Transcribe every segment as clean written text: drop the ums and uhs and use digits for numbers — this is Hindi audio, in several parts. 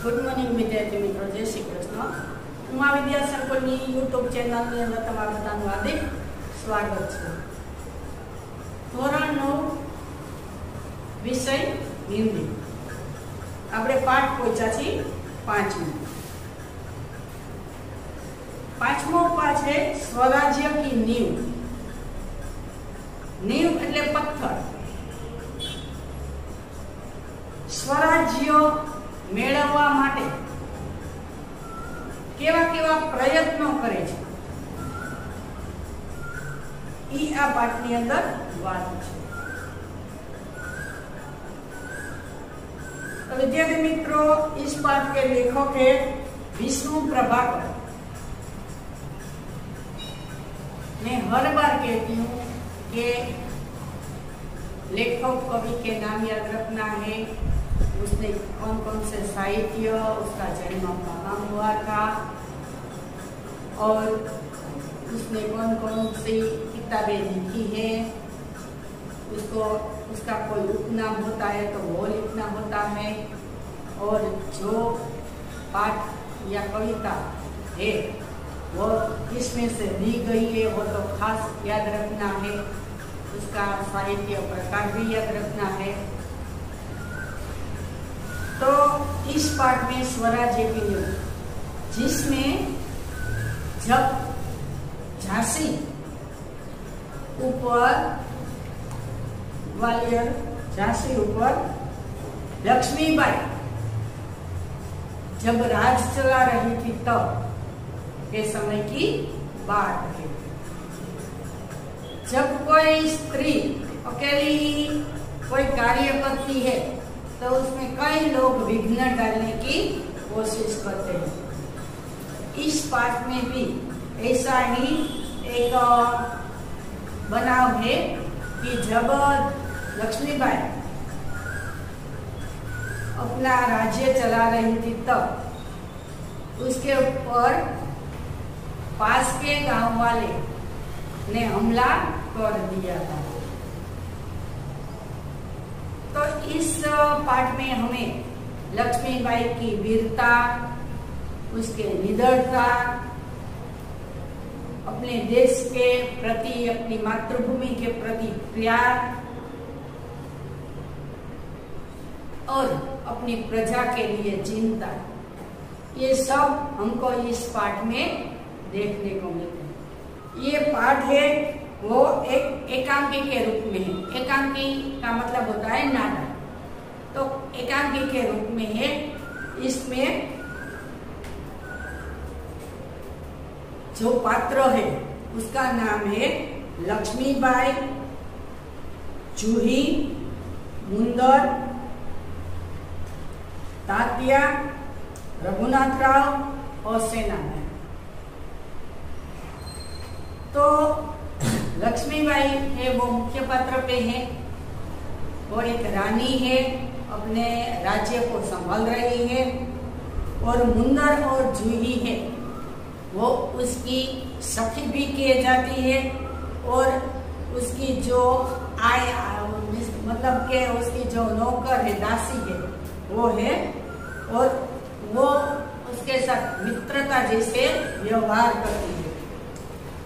गुड मॉर्निंग विद्यार्थी मित्रों, जय श्री कृष्ण। उमा विद्या संकुलनी यूट्यूब चैनल ની અંદર તમારું બધાનું હાર્દિક સ્વાગત છે। ધોરણ 9 વિષય હિન્દી। આપણે પાઠ પહોંચ્યા છીએ 5મો। 5મો પાઠ છે સ્વરાજ્ય की नींव। नींव એટલે પથ્થર। स्वराज्य मेळववा माटे केवा केवा प्रयत्नो करे छे ई आ पाठनी अंदर वात छे। तो विद्यार्थी मित्रों, इस पाठ के लेखक है विष्णु प्रभाकर। मैं हर बार कहती हूँ कि लेखक कवि के नाम याद रखना है, उसने कौन कौन से साहित्य, उसका जन्म कहाँ हुआ था और उसने कौन कौन सी किताबें लिखी है। उसको उसका कोई उपनाम होता है तो वो लिखना होता है, और जो पाठ या कविता है वो किसमें से ली गई है वो तो खास याद रखना है। उसका साहित्य प्रकार भी याद रखना है। तो इस पाठ में स्वराज्य की नींव, जिसमें जब झांसी ऊपर ग्वालियर झांसी ऊपर लक्ष्मीबाई जब राज चला रही थी तब के समय की बात है। जब कोई स्त्री अकेली कोई कार्य करती है तो उसमें कई लोग विघ्न डालने की कोशिश करते हैं। इस पाठ में भी ऐसा ही एक बनाव है कि जब लक्ष्मीबाई अपना राज्य चला रही थी तब उसके ऊपर पास के गांव वाले ने हमला कर दिया था। तो इस पाठ में हमें लक्ष्मीबाई की वीरता, उसके निडरता, अपने देश के प्रति, अपनी मातृभूमि के प्रति प्यार और अपनी प्रजा के लिए चिंता, ये सब हमको इस पाठ में देखने को मिलते हैं। ये पाठ है वो एक एकांकी के रूप में है। एकांकी का मतलब होता है नाटक, तो एकांकी के रूप में है। इसमें जो पात्र है उसका नाम है लक्ष्मीबाई, जूही, मुंदर, तात्या, रघुनाथ राव और सेनाबाई। तो लक्ष्मीबाई है वो मुख्य पात्र पे है। वो एक रानी है, अपने राज्य को संभाल रही है। और मुंदर और जूही है वो उसकी सखी भी की जाती है, और उसकी जो आय मतलब के उसकी जो नौकर है, दासी है वो है, और वो उसके साथ मित्रता जैसे व्यवहार करती है।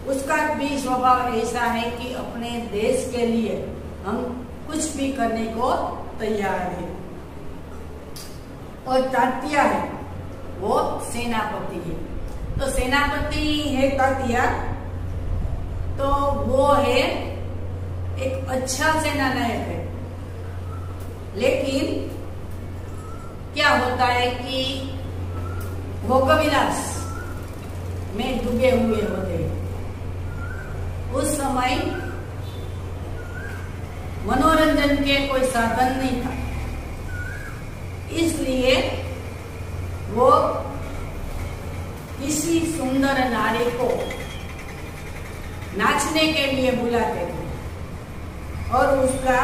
उसका भी स्वभाव ऐसा है कि अपने देश के लिए हम कुछ भी करने को तैयार है। और तात्या है वो सेनापति है। तो सेनापति है तात्या, तो वो है एक अच्छा सेनानायक है। लेकिन क्या होता है कि भोगविलास में डूबे हुए होते हैं। उस समय मनोरंजन के कोई साधन नहीं था, इसलिए वो किसी सुंदर नारी को नाचने के लिए बुलाते थे, और उसका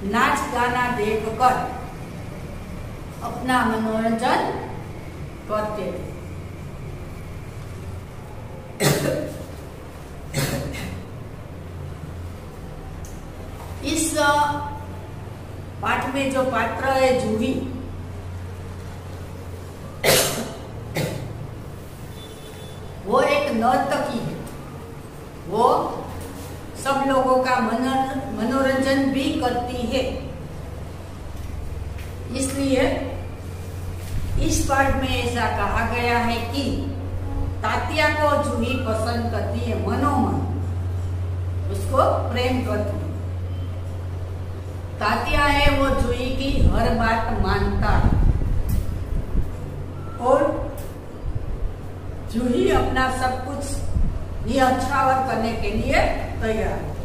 नाच गाना देखकर अपना मनोरंजन करते थे। इस पाठ में जो पात्र है जूही, नर्तकी है, वो सब लोगों का मनोरंजन भी करती है। इसलिए इस पाठ में ऐसा कहा गया है कि तात्या को जूही पसंद करती है, मनोमन उसको प्रेम करती है। तात्या है वो जूही की हर बात मानता है और जूही अपना सब कुछ न्यौछावर करने के लिए तैयार है।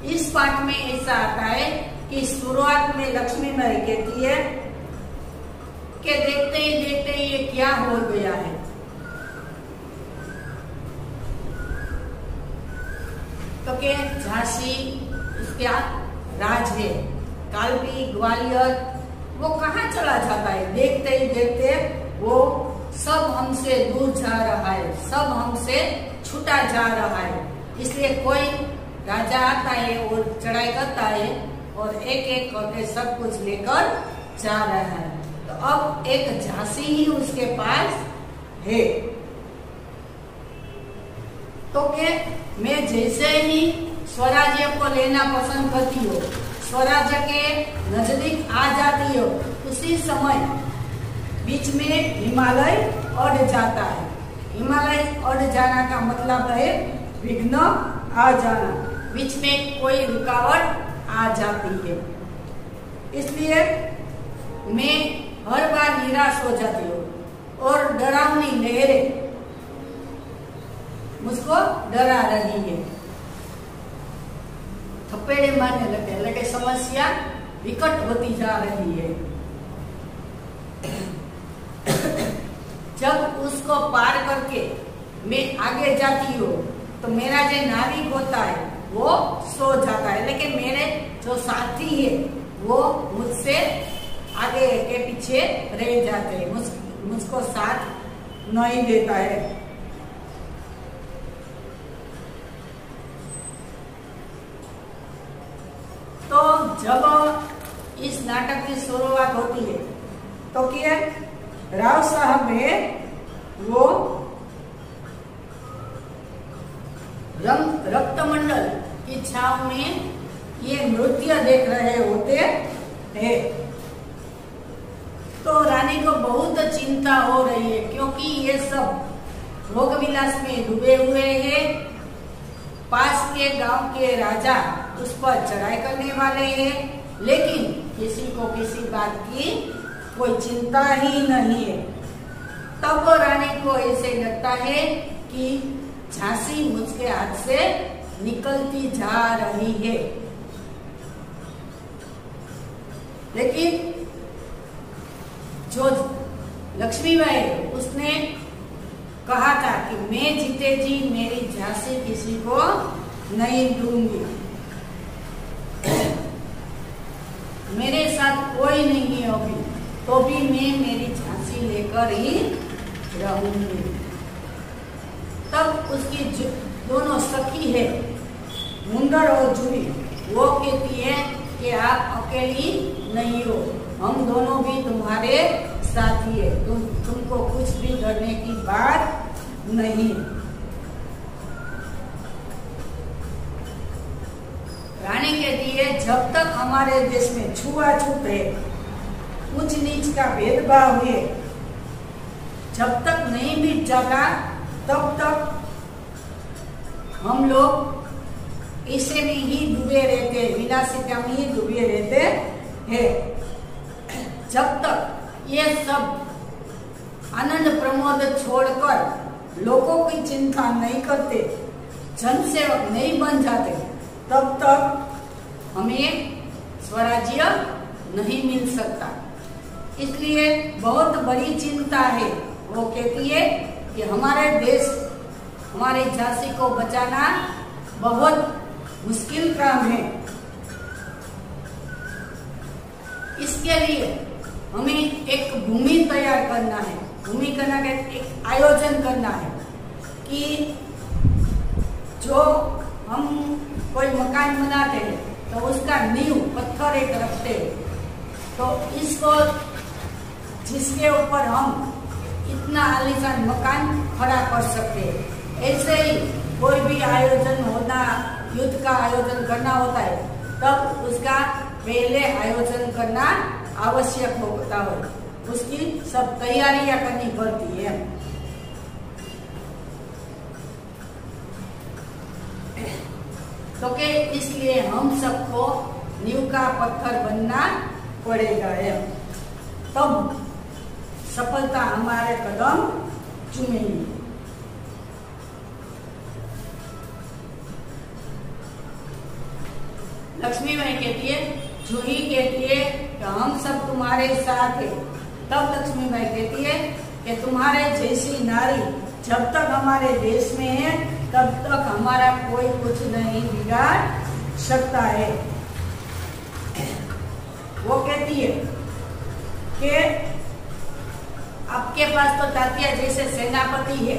इस पाठ में ऐसा आता है कि शुरुआत में लक्ष्मी बाई कहती है कि देखते ही ये क्या हो गया है। तो के झांसी उसका राज है, कालपी ग्वालियर वो कहाँ चला जाता है। देखते ही देखते वो सब हमसे दूर जा रहा है, सब हमसे छूटा जा रहा है। इसलिए कोई राजा आता है और चढ़ाई करता है और एक एक करके सब कुछ लेकर जा रहा है। तो अब एक झांसी ही उसके पास है। तो के मैं जैसे ही स्वराज्य को लेना पसंद करती हूँ, स्वराज्य के नजदीक आ जाती हो, उसी समय बीच में हिमालय अड़ जाता है। हिमालय अड़ जाना का मतलब है विघ्न आ जाना, बीच में कोई रुकावट आ जाती है। इसलिए मैं हर बार निराश हो जाती हूँ और डरावनी लहरें मुझको डरा रही है, थप्पड़े मारने लगे, समस्या विकट होती जा रही है। जब उसको पार करके मैं आगे जाती हूँ तो मेरा जो नाविक होता है वो सो जाता है, लेकिन मेरे जो साथी है वो मुझसे आगे के पीछे रह जाते हैं, मुझको साथ नहीं देता है। तो जब इस नाटक की शुरुआत होती है तो क्या राव साहब है वो रक्तमंडल की छाव में ये नृत्य देख रहे होते हैं। तो रानी को बहुत चिंता हो रही है क्योंकि ये सब भोग विलास में डूबे हुए हैं। पास के गांव के राजा उस पर चढ़ाई करने वाले हैं, लेकिन किसी को किसी बात की कोई चिंता ही नहीं है। तब रानी को ऐसे लगता है कि झांसी मुझके हाथ से निकलती जा रही है। लेकिन जो लक्ष्मीबाई उसने कहा था कि मैं जीते जी मेरी झांसी किसी को नहीं दूंगी, मेरे साथ कोई नहीं होगी तो भी मैं मेरी झांसी लेकर ही रहूंगी। तब उसकी दोनों सखी है मुंदर और जूही, वो कहती है कि आप अकेली नहीं हो, हम दोनों भी तुम्हारे साथी है, तुमको कुछ भी डरने की बात नहीं। रानी कहती है जब तक हमारे देश में छुआछूत है, ऊंच नीच का भेदभाव है, जब तक नहीं मिट जाता तब तक हम लोग इसे में ही डूबे रहते, विलासिता में ही डूबे रहते हैं। जब तक ये सब आनंद प्रमोद छोड़कर लोगों की चिंता नहीं करते, जनसेवक नहीं बन जाते, तब तक हमें स्वराज्य नहीं मिल सकता। इसलिए बहुत बड़ी चिंता है। वो कहती है कि हमारे देश, हमारी झांसी को बचाना बहुत मुश्किल काम है। इसके लिए हमें एक भूमि तैयार करना है, भूमि करना के एक आयोजन करना है कि जो हम कोई मकान बनाते हैं तो उसका नींव पत्थर एक रखते हैं, तो इसको जिसके ऊपर हम इतना आलीशान मकान खड़ा कर सकते हैं। ऐसे ही कोई भी आयोजन होना, युद्ध का आयोजन करना होता है, तब उसका पहले आयोजन करना आवश्यक होता है, उसकी सब तैयारियां करनी पड़ती है। तो के इसलिए हम सबको नींव का पत्थर बनना पड़ेगा है, तब सफलता हमारे कदम चूमेगी। लक्ष्मी बाई कहती है, जूही कहती है कि हम सब तुम्हारे साथ है। तब लक्ष्मी बाई कहती है कि तुम्हारे जैसी नारी जब तक हमारे देश में है, तब तक हमारा कोई कुछ नहीं बिगाड़ सकता है। वो कहती है कि आपके पास तो तात्या जैसे सेनापति है,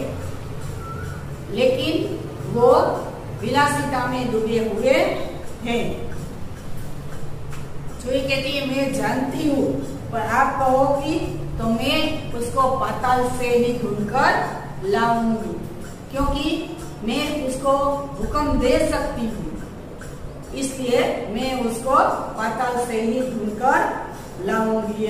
लेकिन वो विलासिता में डूबे हुए हैं। जूही कहती है, मैं जानती हूँ, पर आप कहोगी तो मैं उसको पाताल से ही ढूंढकर लाऊंगी, क्योंकि मैं उसको हुक्म दे सकती हूँ, इसलिए मैं उसको पाताल से ही ढूंढकर लाऊंगी।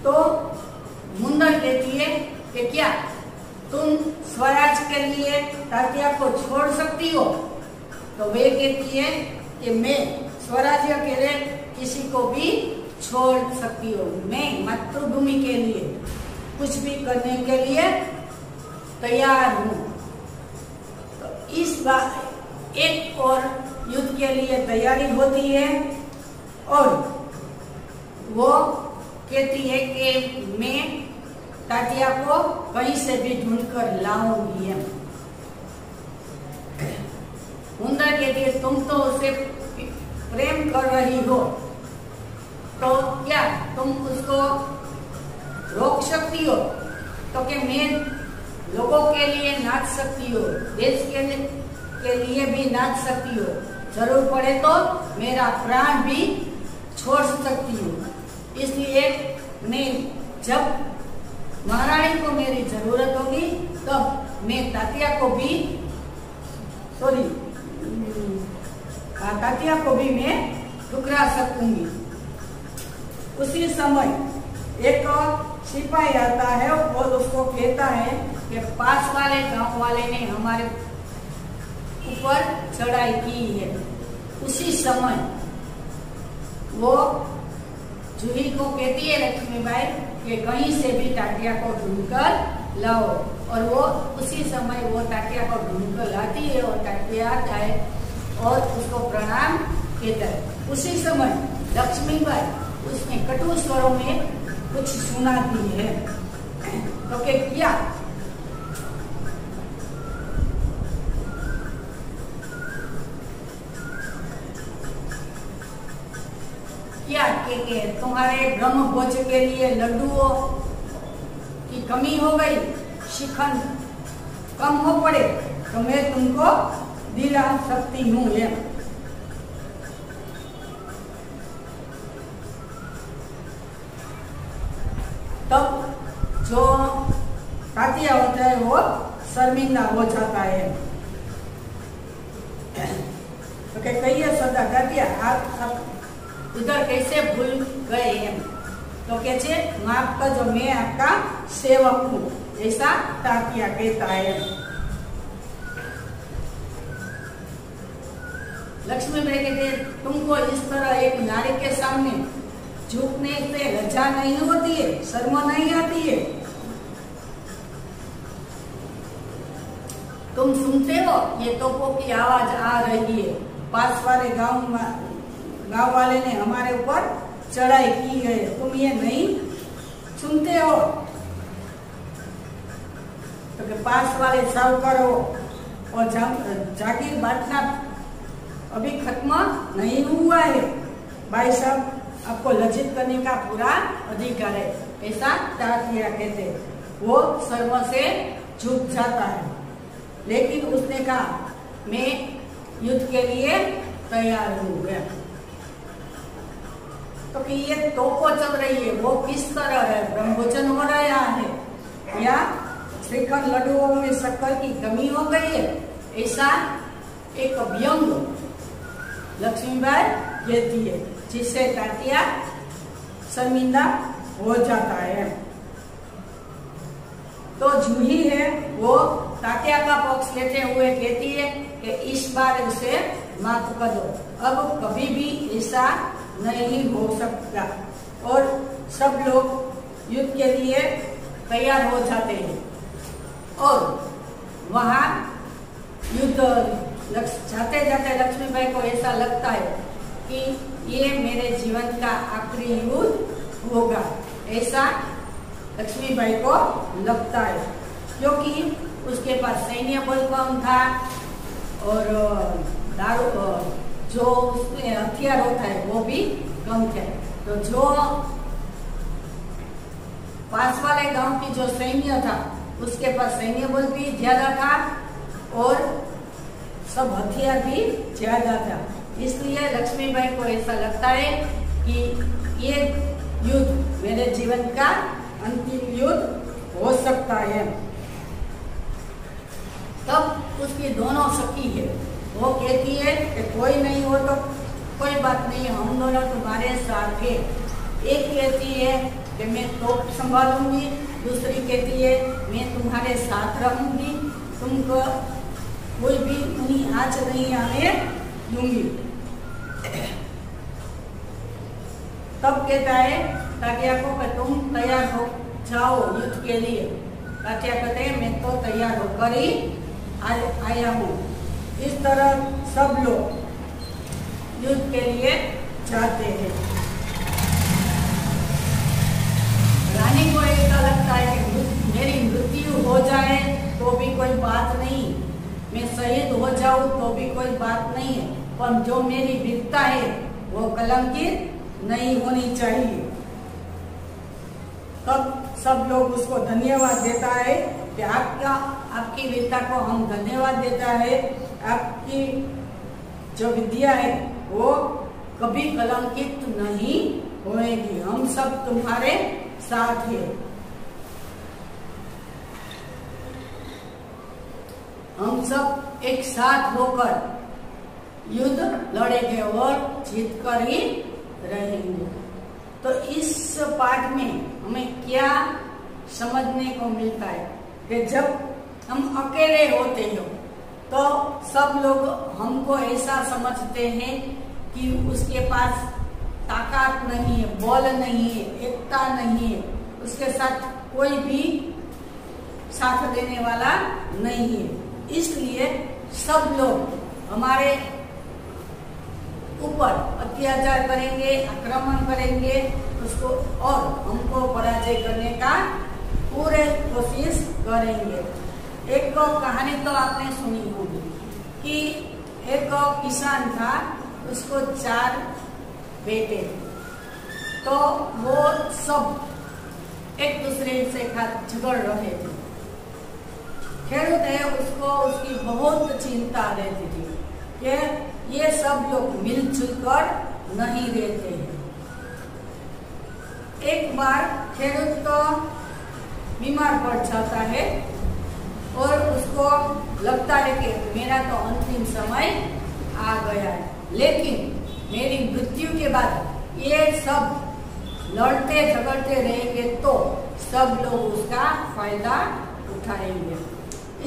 तो मुंदर कहती है कि क्या तुम स्वराज के लिए तात्या को छोड़ सकती हो? तो वे कहती है कि मैं स्वराज्य के लिए किसी को भी छोड़ सकती हूँ, मैं मातृभूमि के लिए कुछ भी करने के लिए तैयार हूँ। तो इस बार एक और युद्ध के लिए तैयारी होती है और वो कहती है कि मैं तात्या को कहीं से भी ढूंढ कर लाऊंगी। मुंदर कहती है, तुम तो उसे प्रेम कर रही हो, तो क्या तुम उसको रोक सकती हो? तो कि मैं लोगों के लिए नाच सकती हो, देश के लिए भी नाच सकती हो, जरूर पड़े तो मेरा प्राण भी छोड़ सकती हूँ। इसलिए मैं जब महारानी को मेरी जरूरत होगी, तब मैं तात्या को भी मैं ठुकरा सकूंगी। उसी समय एक सिपाही आता है और उसको कहता है कि पास वाले गांव वाले ने हमारे ऊपर चढ़ाई की है। उसी समय वो जूही को कहती है लक्ष्मी बाई कि कहीं से भी तात्या को ढूंढकर लाओ, और वो उसी समय वो तात्या को ढूंढकर लाती है और तात्या आता है और उसको प्रणाम कहता है। उसी समय लक्ष्मी बाई उसने कटु स्वरों में कुछ सुनाती है। तो क्या क्या के तुम्हारे ब्रह्म भोज के लिए लड्डुओं की कमी हो गई, शिखंड कम हो पड़े, तो मैं तुमको दिला सकती हूँ। तब जो तात्या होता है वो शर्मिंदा हो जाता है। तो कहिए सदा तात्या आप इधर कैसे भूल गए हैं? तो कहते माफ कर जो मैं आपका सेवक हूँ, ऐसा तात्या कहता है। लक्ष्मी बाई कहते तुमको इस तरह एक नारी के सामने झुकने से लज्जा नहीं होती है, शर्म नहीं आती है? तुम सुनते हो ये तोपों की आवाज आ रही है, पास वाले गांव वाले ने हमारे ऊपर चढ़ाई की है, तुम ये नहीं सुनते हो? तो कि पास वाले साहूकार हो और जागीर बांटना अभी खत्म नहीं हुआ है, भाई साहब आपको लज्जित करने का पूरा अधिकार है, ऐसा तात्या कहते। वो सर्व से झुक जाता है, लेकिन उसने कहा मैं युद्ध के लिए तैयार हो गया। तो कि ये तोपो चल रही है वो किस तरह है, ब्रह्मभोजन हो रहा है या श्रीखंड लड्डुओं में शक्कर की कमी हो गई है, ऐसा एक व्यंग लक्ष्मीबाई कहती है, जिससे तात्या शर्मिंदा हो जाता है। तो जूही है वो तात्या का पक्ष लेते हुए कहती है कि इस बार उसे माफ कर दो, अब कभी भी ऐसा नहीं हो सकता। और सब लोग युद्ध के लिए तैयार हो जाते हैं और वहां युद्ध जाते जाते लक्ष्मीबाई को ऐसा लगता है कि ये मेरे जीवन का आखिरी युद्ध होगा, ऐसा लक्ष्मीबाई को लगता है, क्योंकि उसके पास सैन्य बल कम था और दारू जो उसमें हथियार होता है वो भी कम थे। तो जो पास वाले गांव की जो सैन्य था उसके पास सैन्य बल भी ज्यादा था और सब हथियार भी ज्यादा था। इसलिए लक्ष्मीबाई को ऐसा लगता है कि ये युद्ध मेरे जीवन का अंतिम युद्ध हो सकता है। तब उसकी दोनों सखी है वो कहती है कि कोई नहीं हो तो कोई बात नहीं, हम दोनों तुम्हारे साथ हैं। एक कहती है कि मैं तोप संभालूंगी, दूसरी कहती है मैं तुम्हारे साथ रहूंगी, तुमको कोई भी नहीं आज नहीं आने दूंगी। तब कहता है तात्या को कि तुम तैयार हो जाओ युद्ध के लिए। तात्या कहते हैं मैं तो तैयार होकर ही आया हूँ। इस तरह सब लोग युद्ध के लिए जाते हैं। रानी को ऐसा लगता है कि मेरी मृत्यु हो जाए तो भी कोई बात नहीं, मैं शहीद हो जाऊं तो भी कोई बात नहीं है, पर जो मेरी वीरता है वो कलंकित नहीं होनी चाहिए। तब सब लोग उसको धन्यवाद देता है कि आपकी वीरता को हम धन्यवाद देता है, आपकी जो विद्या है वो कभी कलंकित नहीं होएगी, हम सब तुम्हारे साथ हैं। हम सब एक साथ होकर युद्ध लड़ेंगे और जीत कर ही रहेंगे। तो इस पाठ में हमें क्या समझने को मिलता है कि जब हम अकेले होते हो तो सब लोग हमको ऐसा समझते हैं कि उसके पास ताकत नहीं है, बल नहीं है, एकता नहीं है, उसके साथ कोई भी साथ देने वाला नहीं है। इसलिए सब लोग हमारे ऊपर अत्याचार करेंगे, आक्रमण करेंगे उसको और हमको पराजय करने का पूरे कोशिश करेंगे। एक कहानी तो आपने सुनी होगी कि एक किसान था, उसको 4 बेटे थे, तो वो सब एक दूसरे से झगड़ रहे थे। खेडूत है उसको उसकी बहुत चिंता रहती थी कि ये सब लोग मिलजुल कर नहीं रहते हैं। एक बार खेडूत तो बीमार पड़ जाता है और उसको लगता है कि मेरा तो अंतिम समय आ गया है, लेकिन मेरी मृत्यु के बाद ये सब लड़ते झगड़ते रहेंगे तो सब लोग उसका फायदा उठाएंगे।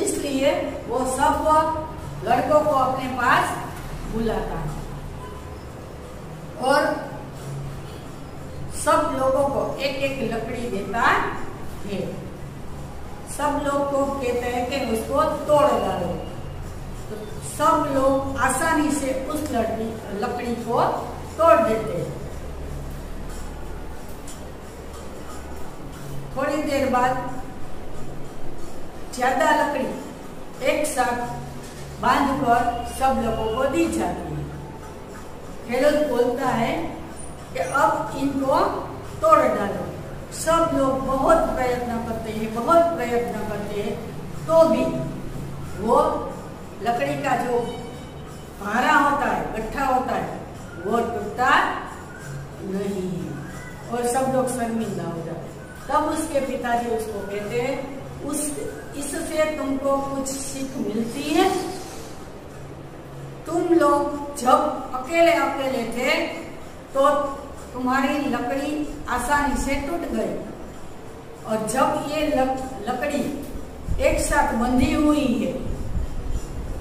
इसलिए वो सब लड़कों को अपने पास बुलाता है और सब लोगों को एक एक लकड़ी देता है। सब लोग को कहते हैं कि उसको तोड़ डालो, तो सब लोग आसानी से उस लकड़ी को तोड़ देते हैं। थोड़ी देर बाद ज्यादा लकड़ी एक साथ बांधकर सब लोगों को दी जाती है। खेडूत बोलता है कि अब इनको तोड़ डालो। सब लोग बहुत प्रयत्न करते हैं, बहुत प्रयत्न करते हैं, तो भी वो लकड़ी का जो भारा होता है, गट्ठा होता है, वो टूटता नहीं है और सब लोग शर्मिंदा हो जाते। तब उसके पिताजी उसको कहते हैं, इससे तुमको कुछ सीख मिलती है। तुम लोग जब अकेले अकेले थे तो तुम्हारी लकड़ी आसानी से टूट गई, और जब ये लकड़ी एक साथ बंधी हुई है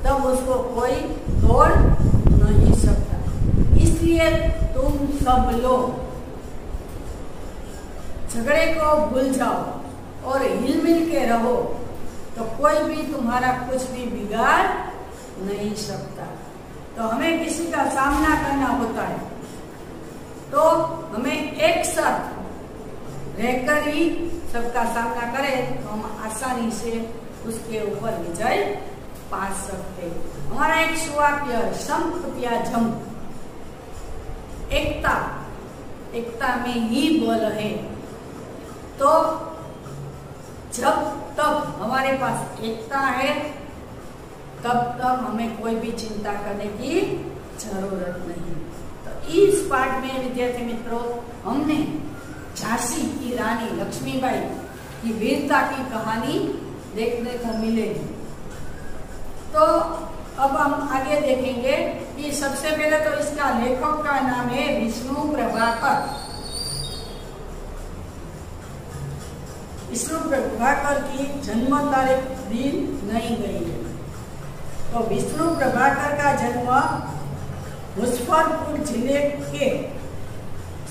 तब उसको कोई तोड़ नहीं सकता। इसलिए तुम सब लोग झगड़े को भूल जाओ और हिलमिल के रहो, तो कोई भी तुम्हारा कुछ भी बिगाड़ नहीं सकता। तो हमें किसी का सामना करना होता है तो हमें एक साथ रहकर ही सबका सामना करें तो हम आसानी से उसके ऊपर विजय पा सकते। हमारा एक सुवाक्य संपत्या जम, एकता में ही बल है। तो जब तक हमारे पास एकता है तब तक हमें कोई भी चिंता करने की जरूरत नहीं। तो इस पाठ में विद्यार्थी मित्रों हमने झांसी की रानी लक्ष्मीबाई की वीरता की कहानी देखने को मिलेगी। तो अब हम आगे देखेंगे कि सबसे पहले तो इसका लेखक का नाम है विष्णु प्रभाकर। विष्णु प्रभाकर की जन्म तारीख दी नहीं गई है। तो विष्णु प्रभाकर का जन्म मुजफ्फरपुर जिले के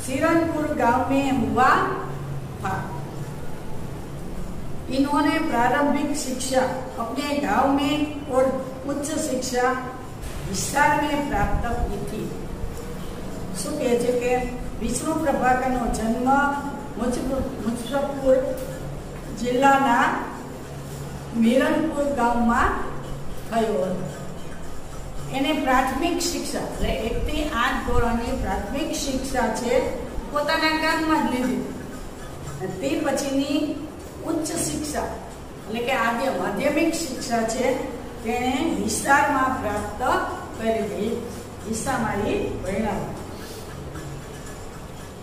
सिरनपुर गांव में हुआ था। इन्होंने प्रारंभिक शिक्षा अपने गांव में और उच्च शिक्षा हिसार में प्राप्त की थी। શું કહે છે કે વિષ્ણુ પ્રભાકરનો જન્મ મુઝફ્ફરપુર જિલ્લાના મિરનપુર ગામમાં થયો હતો। એને પ્રાથમિક શિક્ષા એટલે 1 થી 8 ધોરણની પ્રાથમિક શિક્ષા છે પોતાના ગામમાં જ લીધી। તે પછીની ઉચ્ચ શિક્ષા એટલે કે આજે માધ્યમિક શિક્ષા છે તેણે હિસારમાં પ્રાપ્ત કરી હતી। હિસામાં એ ભણ્યા।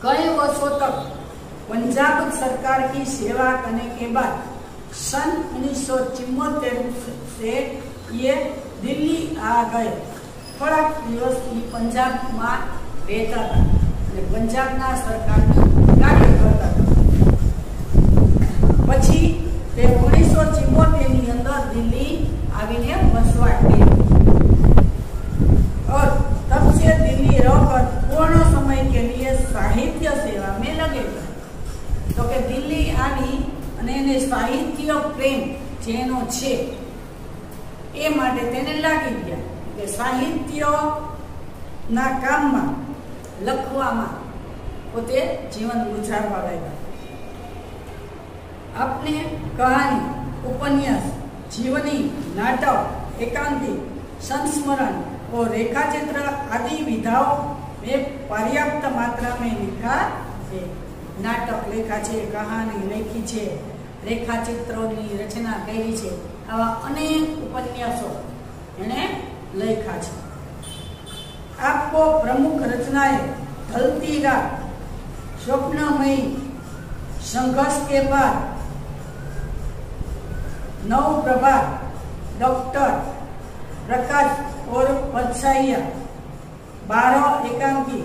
कई वर्षों तक पंजाब सरकार की सेवा करने के बाद सन 1974 से ये दिल्ली आ गए। थोड़ा दिवस पंजाब में रहता था, पंजाब ना सरकार में कार्य करता था। पछी 1974 ની અંદર दिल्ली आवीने वसवाट किया और तब से दिल्ली रहकर पूर्ण समय के लिए साहित्य सेवा में लगे गए। तो के दिल्ली आवी अने एने साहित्य प्रेम जेनो छे ए माटे तेने लागी गया के साहित्य ना काम में लखवामां पोते जीवन गुजारवा लाग्या। अपने कहानी, उपन्यास, जीवनी, नाटक, एकांकी, संस्मरण और रेखाचित्र आदि विधाओं में पर्याप्त मात्रा में लिखा है। नाटक लेखा छे, कहानी लेखी छे, रेखाचित्रों की रचना करी छे, आवा अनेक उपन्यासों एने लेखा छे। आपको प्रमुख रचनाएं ढलती रात, स्वप्नमयी, संघर्ष के बाद, नव प्रभात, डॉक्टर, प्रकाश और परछाइया, 12 एकांकी,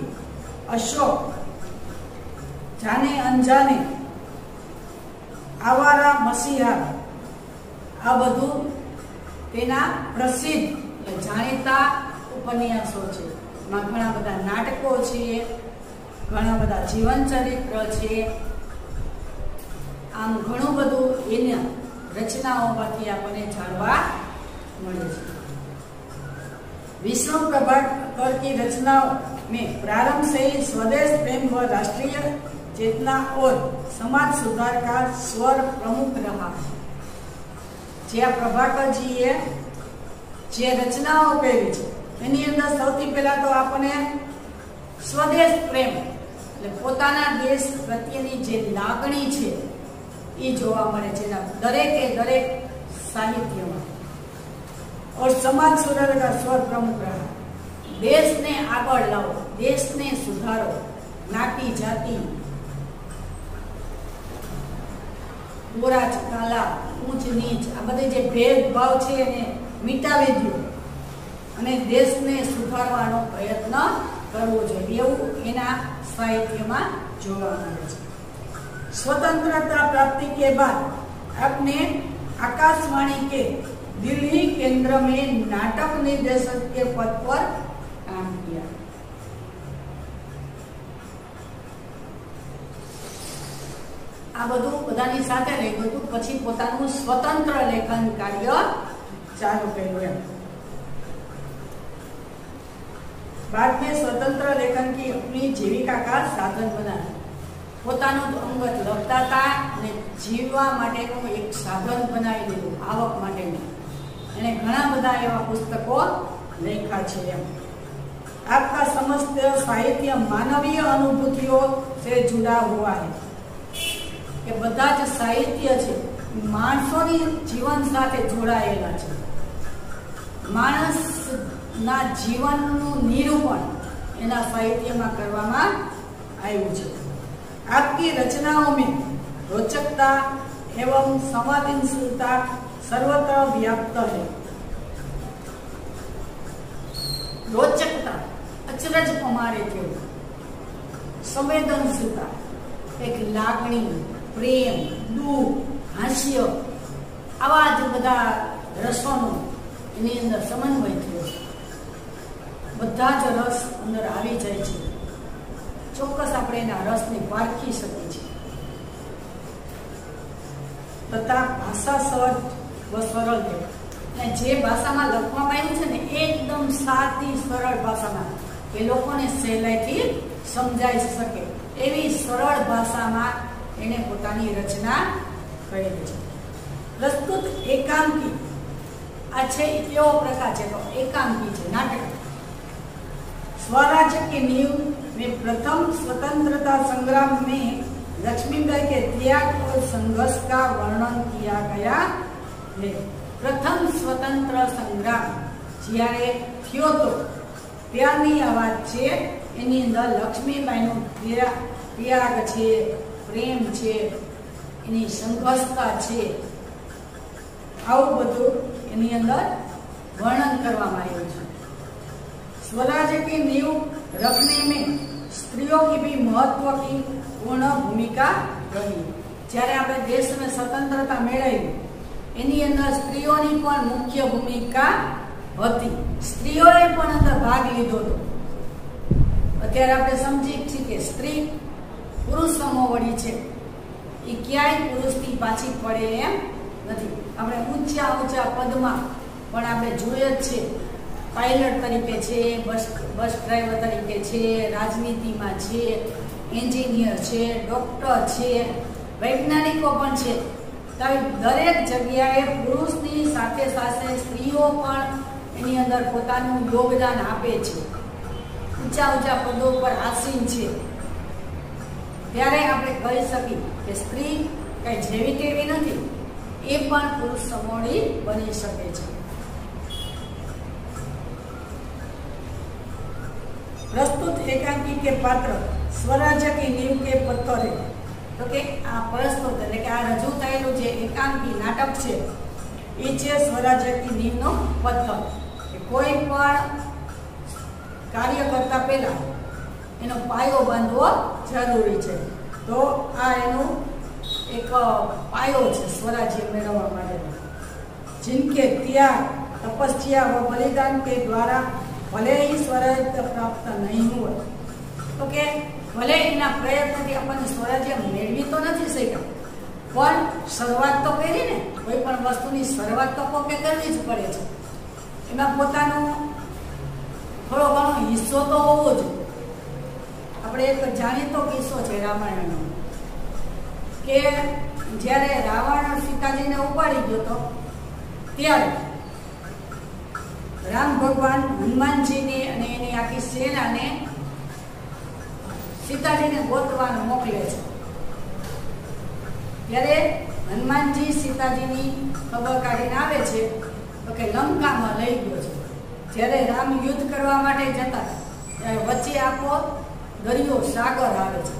अशोक, जाने अनजाने, आवारा मसीहा, आ बधु तेना प्रसिद्ध जाणीता उपन्यासो छे। घणा बधा नाटको छे, घणा बधा जीवन चरित्र छे। आम घणुं बधुं एना रचनाओमांथी आपणे जाणवा मळे छे। विष्णु प्रभाकर की रचनाओं में प्रारंभ से ही स्वदेश प्रेम व राष्ट्रीय चेतना और समाज सुधार का स्वर प्रमुख रहा है। जे प्रभाकर जी जे रचनाओं करी छे एनी अंदर सौथी पहला तो आपने स्वदेश प्रेम એટલે પોતાના દેશ પ્રત્યેની જે લાગણી છે એ જોવા મળે છે દરેકે દરેક સાહિત્યમાં। और समाज सुधार का स्वर प्रमुख रहा। દેશને આગળ લાવો, દેશને સુધારો, જ્ઞાતિ જાતિ, ગોરા કાલા, ઊંચ નીચ, આ બધી જે ભેદભાવ છે એને મિટાવી દો અને દેશને સુધારવાનો પ્રયત્ન કરવો જોઈએ, એવું એના સાહિત્યમાં જોવા મળે છે. स्वतंत्रता प्राप्ति के बाद आपने आकाशवाणी के दिल्ली केंद्र में नाटक निर्देशक के पद पर काम किया. आ બધું બધાની સાથે રહી ગયું, પછી પોતાનું સ્વતંત્ર લેખન કાર્ય ચાલુ કર્યું. बाद में स्वतंत्र लेखन की अपनी जीविका का साधन बना. પોતાનું અંગત લખતા હતા અને જીવવા માટેનું એક સાધન બનાવી દીધું, આવક માટેનું. એને ઘણા બધા એવા પુસ્તકો લખ્યા છે. आपका समस्त साहित्य मानवीय अनुभूतियों से जुड़ा हुआ है. કે બધા જ સાહિત્ય છે માણસોની જીવન સાથે જોડાયેલા છે. માણસના જીવનનું નિરૂપણ એના સાહિત્યમાં કરવામાં આવ્યું છે. आपकी रचनाओं में रोचकता एवं संवेदनशीलता सर्वत्र व्याप्त है. रोचकता अचरज पमारे थी, संवेदनशीलता एक लागणी, प्रेम, दुख, हास्य, आवा ज बधा रसोनो एनी अंदर समन्वय थयो. बधा ज रस अंदर आवी जाय छे. ચોક્કસ આપણે એના રસને પારખી શકીએ છીએ. તથા ભાષા સહજ વ સરળ છે. અને જે ભાષામાં લખવામાં આવ્યું છે ને એકદમ સાદી સરળ ભાષામાં, એ લોકોને સહેલાઈથી સમજાઈ શકે એવી સરળ ભાષામાં એને પોતાની રચના કરેલી છે. પ્રસ્તુત એકાંકી આ છે કેવો પ્રકાર છે? તો એકાંકી છે, નાટક. स्वराज्य की नींव में प्रथम स्वतंत्रता संग्राम में लक्ष्मीबाई के त्याग और संघर्ष का वर्णन किया गया है. प्रथम स्वतंत्र संग्राम જ્યારે થયો તો ત્યારની આ વાત છે. એની અંદર લક્ષ્મીબાઈનો ત્યાગ છે, પ્રેમ છે, એની સંઘર્ષતા છે, આવું બધું એની અંદર વર્ણન કરવામાં આવ્યું છે. स्वराज्य की नींव रखने में स्त्रियों की भी महत्व की पूर्ण भूमिका रही. જ્યારે આપણે દેશને સ્વતંત્રતા મેળવી એની અંદર સ્ત્રીઓની પણ મુખ્ય ભૂમિકા હતી. સ્ત્રીઓએ પણ અંદર ભાગ લીધો હતો. અત્યારે આપણે સમજી છીએ કે સ્ત્રી પુરુષ સમોવડી છે, એ ક્યાંય પુરુષથી પાછી પડે એમ નથી. આપણે ઊંચા ઊંચા પદમાં પણ આપણે જોઈએ જ છે. પાયલટ તરીકે છે, બસ ડ્રાઈવર તરીકે છે, રાજનીતિમાં છે, એન્જિનિયર છે, ડોક્ટર છે, વૈજ્ઞાનિકો પણ છે. દરેક જગ્યાએ પુરુષની સાથે સાથે સ્ત્રીઓ પણ એની અંદર પોતાનું યોગદાન આપે છે, ઊંચા ઊંચા પદો પર આસીન છે. ત્યારે આપણે કહી શકીએ કે સ્ત્રી કઈ જેવી તેવી નથી, એ પણ પુરુષ સમોડી બની શકે છે. प्रस्तुत एकांकी के पात्र स्वराज्य की नींव के पत्थर है. तो के आ प्रस्तुत એટલે કે આ રજૂ થયેલું જે એકાંકી નાટક છે એ છે સ્વરાજ્ય की नींव નો પથ્થર. કે કોઈ પણ કાર્ય કરતા પહેલા એનો પાયો બાંધવો જરૂરી છે. તો આ એનો એક પાયો છે સ્વરાજ્ય મેળવવા માટે. जिनके त्याग, तपस्या व बलिदान के द्वारा भले ही स्वराज्य प्राप्त नहीं हुआ. तो के भले एना प्रयत्नथी આપણને સ્વરાજ્ય મેળવી તો નથી શક્યા, પણ શરૂઆત તો કરી ને. કોઈ પણ વસ્તુની શરૂઆત તો કોકે કરવી જ પડે છે. એમાં પોતાનો થોડો ઘણો હિસ્સો તો હોવો જોઈએ. આપણે એક જાણીતો કિસ્સો છે રામાયણનો, કે જ્યારે રાવણ સીતાજીને ઉપાડી ગયો તો ત્યારે રામ ભગવાન હનુમાનજીને અને એની આખી સેનાને સીતાજીને ગોતવાનું મોકલે છે. ત્યારે હનુમાનજી સીતાજીની ખબર કાઢીને આવે છે તો કે લંકામાં લઈ ગયો છે. જ્યારે રામ યુદ્ધ કરવા માટે જતા ત્યારે વચ્ચે આખો દરિયો સાગર આવે છે,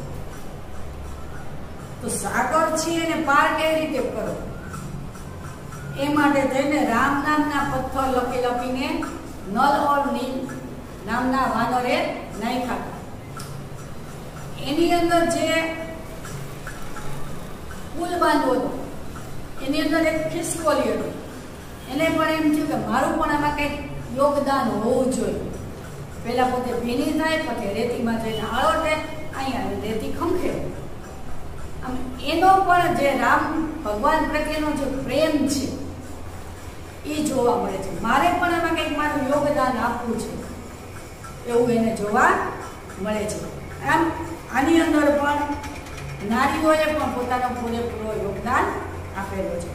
તો સાગર છે એને પાર કઈ રીતે કરો એ માટે થઈને રામ નામના પથ્થર લખી લખીને નલ ઓર નીલ નામના વાનરે નાખ્યા. એની અંદર જે પુલ બાંધવો હતો એની અંદર એક ખિસકોલી હતી. એને પણ એમ થયું કે મારું પણ આમાં કંઈક યોગદાન હોવું જોઈએ. પહેલા પોતે ભીની થાય, પછી રેતીમાં જઈને આળોટે, અહીંયા રેતી ખંખે. આમ એનો પણ જે રામ ભગવાન પ્રત્યેનો જે પ્રેમ છે એ જોવા મળે છે. મારે પણ આમાં કંઈક મારું યોગદાન આપવું છે એવું એને જોવા મળે છે. આમ આની અંદર પણ નારીઓએ પણ પોતાનો પૂરેપૂરો યોગદાન આપેલો છે.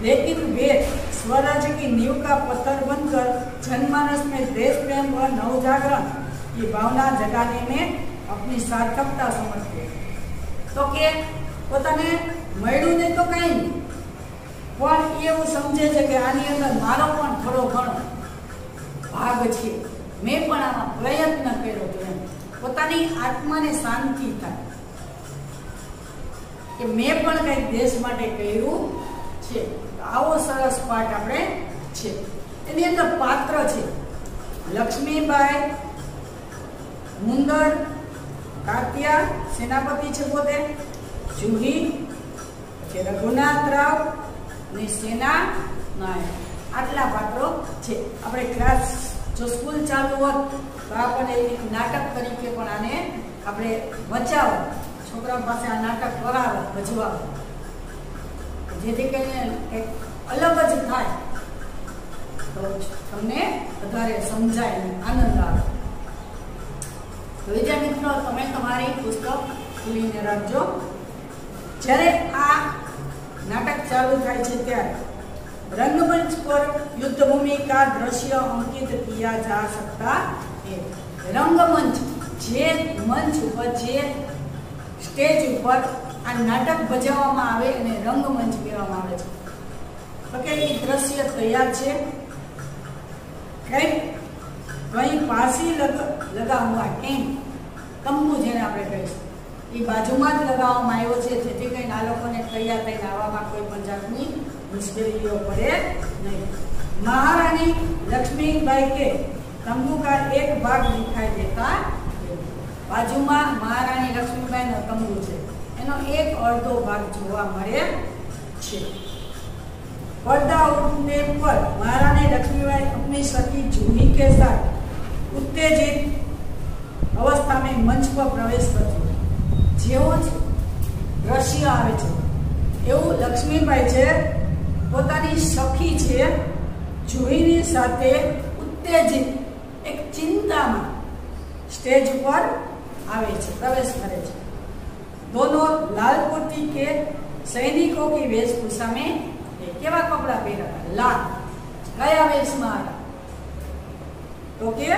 लेकिन वेद स्वराज्य की नींव का पत्थर बनकर जनमानस में देश प्रेम व नवजागरण की भावना जगाने में अपनी सार्थकता समझते. तो के પોતાને મળ્યું નહીં તો કઈ નહીં, પણ એવું સમજે છે કે આની અંદર મારો પણ થોડો ઘણો ભાગ છે, મેં પણ આમાં પ્રયત્ન કર્યો હતો. એમ પોતાની આત્માને શાંતિ થાય કે મેં પણ કંઈક દેશ માટે કર્યું છે. આવો સરસ પાઠ આપણે છે. એની અંદર પાત્ર છે લક્ષ્મીબાઈ, મુંદર, કાત્યા સેનાપતિ છે પોતે, જુહી, પછી રઘુનાથ રાવ અને સેના નાયક. આટલા પાત્રો છે. આપણે ક્લાસ જો સ્કૂલ ચાલુ હોત તો આપણને નાટક તરીકે પણ આને આપણે વચાવો, છોકરા પાસે આ નાટક કરાવે, ભજવાવે, જેથી કરીને એક અલગ જ થાય તો તમને વધારે સમજાય અને આનંદ આવે. તો વિદ્યાર્થી મિત્રો, તમે તમારી પુસ્તક ખોલીને રાખજો. જ્યારે આ નાટક ચાલુ થાય છે ત્યારે रंगमंच पर युद्ध भूमि का दृश्य अंकित किया जा सकता है. रंगमंच जे मंच पर जे स्टेज ઉપર આ નાટક ભજવવામાં આવે અને રંગમંચ કહેવામાં આવે છે. તો કે એ દ્રશ્ય તૈયાર છે, કઈ પાસી લગા હુઆ ટેન્ટ, તંબુ જેને આપણે કહીશું એ બાજુમાં જ લગાવવામાં આવ્યો છે, જેથી કરીને આ લોકોને તૈયાર થઈને આવવામાં કોઈ પણ જાતની मुश्किलियों पड़े नहीं. महारानी लक्ष्मीबाई के तंबू का एक भाग दिखाई देता है. बाजूમાં મહારાણી લક્ષ્મીબાઈનો તંબુ છે, એનો એક અડધો ભાગ જોવા મળે છે. पर्दा उठने पर महारानी लक्ष्मीबाई अपनी सखी जूही के साथ उत्तेजित अवस्था में मंच पर प्रवेश करती. જેવો જ દ્રશ્ય આવે છે એવું લક્ષ્મીબાઈ છે પોતાની સખી છે જુહીની સાથે ઉત્તેજિત એક ચિંતામાં સ્ટેજ પર આવે છે, પ્રવેશ કરે છે. दोनों लाल कुर्ती के सैनिकों की वेशभूषा में केवा कपड़ा पहरा लाल, कया वेशમાં હતા તો કે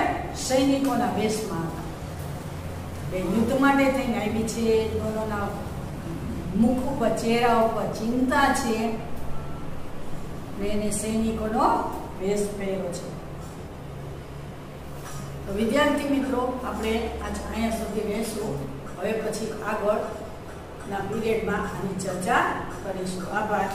સૈનિકોના વેશમાં હતા. એ યુદ્ધ માટે થઈને આવી છે. દોનોના મુખ ઉપર, ચહેરા ઉપર ચિંતા છે ને એને સૈનિકોનો વેશ પહેર્યો છે. તો વિદ્યાર્થી મિત્રો, આપણે આજ અહીંયા સુધી બેસું. હવે પછી આગળના પીરિયડમાં આની ચર્ચા કરીશું. આભાર.